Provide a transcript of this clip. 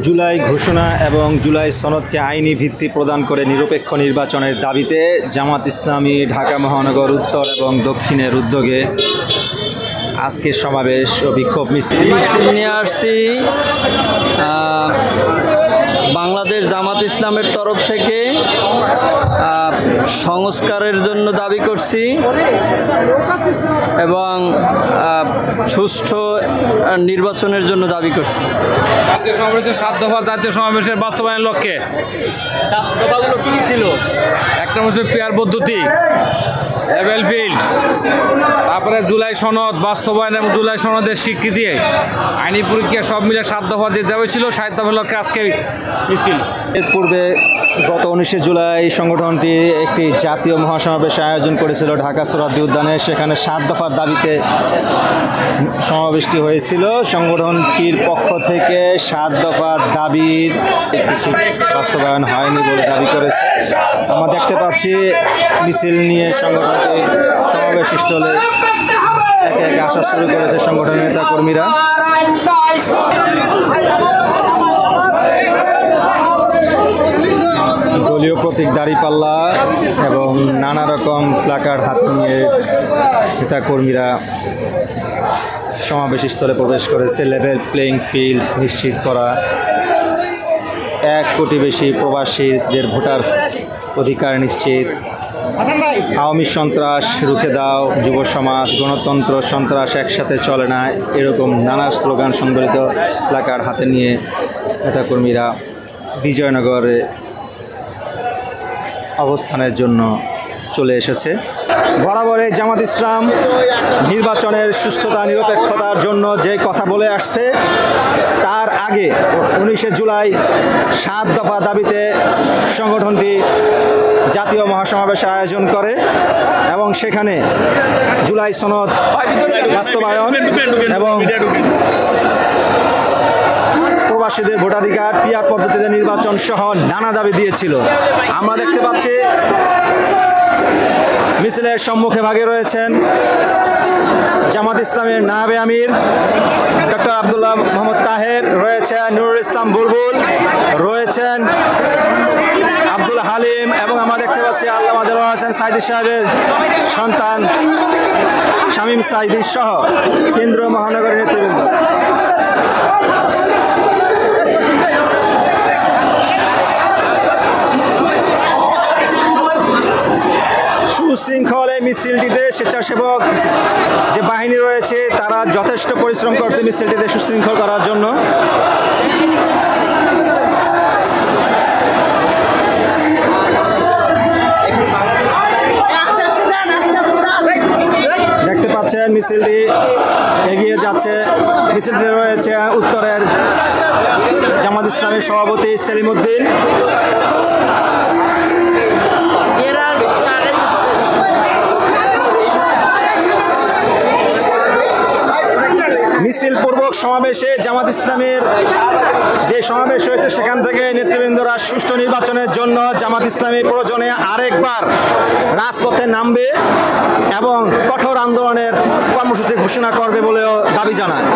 জুলাই ঘোষণা এবং জুলাই সনদকে আইনি ভিত্তি প্রদান করে নিরপেক্ষ নির্বাচনের দাবিতে জামাত ইসলামী ঢাকা মহানগর উত্তর এবং দক্ষিণের উদ্যোগে আজকের সমাবেশ ও বিক্ষোভ মিছিল নিয়ে আসছি বাংলাদেশ জামাত ইসলামের তরফ থেকে সংস্কারের জন্য দাবি করছি এবং সুষ্ঠু নির্বাচনের জন্য দাবি করছি। জাতীয় সমাবেশের ৭ দফা জাতীয় সমাবেশের বাস্তবায়নের লক্ষ্যে দফাগুলো কী ছিল? একটা হচ্ছে পেয়ার পদ্ধতি, লেভেল ফিল্ড, তারপরে জুলাই সনদ বাস্তবায়ন এবং জুলাই সনদের স্বীকৃতি, আইনি পরীক্ষা সব মিলে ৭ দফা দিতে হয়েছিল। ৭ দফার লক্ষ্যে আজকে মিছিল। এর পূর্বে গত ১৯শে জুলাই সংগঠনটি একটি জাতীয় মহাসমাবেশ আয়োজন করেছিল ঢাকা সোহরাওয়ার্দী উদ্যানে। সেখানে ৭ দফার দাবিতে সমাবেশটি হয়েছিল। সংগঠনটির পক্ষ থেকে ৭ দফার দাবির কিছু বাস্তবায়ন হয়নি বলে দাবি করেছে। আমরা দেখতে পাচ্ছি মিছিল নিয়ে সংগঠনটি সমাবেশ স্থলে একে একে আসা শুরু করেছে সংগঠনের নেতা কর্মীরা। দলীয় প্রতীক দাঁড়িপাল্লা এবং নানা রকম প্লাকার্ড হাতে নিয়ে নেতাকর্মীরা সমাবেশ স্থলে প্রবেশ করেছে। লেভেল প্লেইং ফিল্ড নিশ্চিত করা, ১ কোটি বেশি প্রবাসীদের ভোটার অধিকার নিশ্চিত, আওয়ামী সন্ত্রাস রুখে দাও, যুব সমাজ, গণতন্ত্র, সন্ত্রাস একসাথে চলে না, এরকম নানা স্লোগান সংবলিত প্লাকার্ড হাতে নিয়ে নেতাকর্মীরা বিজয়নগরে অবস্থানের জন্য চলে এসেছে। বরাবরে জামাত ইসলাম নির্বাচনের সুষ্ঠুতা নিরপেক্ষতার জন্য যে কথা বলে আসছে, তার আগে ১৯শে জুলাই ৭ দফা দাবিতে সংগঠনটি জাতীয় মহাসমাবেশ আয়োজন করে এবং সেখানে জুলাই সনদ বাস্তবায়ন এবং প্রবাসীদের ভোটাধিকার, পিআর পদ্ধতিতে নির্বাচন সহ নানা দাবি দিয়েছিল। আমরা দেখতে পাচ্ছি মিছিলের সম্মুখে ভাগে রয়েছেন জামাত ইসলামের নায়েবে আমির ডক্টর আব্দুল্লাহ মোহাম্মদ তাহের, রয়েছেন নুরুল ইসলাম বুলবুল, রয়েছেন আব্দুল হালিম এবং আমরা দেখতে পাচ্ছি আল্লামা দেলোয়ার হোসেন সাঈদী সাহেবের সন্তান শামীম সাঈদী সহ কেন্দ্রীয় মহানগরের নেতৃবৃন্দ। সুশৃঙ্খল এই মিছিলটিতে স্বেচ্ছাসেবক যে বাহিনী রয়েছে তারা যথেষ্ট পরিশ্রম করছে মিছিলটিতে সুশৃঙ্খল করার জন্য। দেখতে পাচ্ছেন মিছিলটি এগিয়ে যাচ্ছে। মিছিলটি রয়েছে উত্তরের জামাত ইসলামের সভাপতি সেলিম উদ্দিন। মিছিল পূর্বক সমাবেশে জামাত ইসলামের যে সমাবেশ হয়েছে সেখান থেকে নেতৃবৃন্দরা সুষ্ঠু নির্বাচনের জন্য জামাত ইসলামী প্রয়োজনে আরেকবার রাজপথে নামবে এবং কঠোর আন্দোলনের কর্মসূচি ঘোষণা করবে বলেও দাবি জানায়।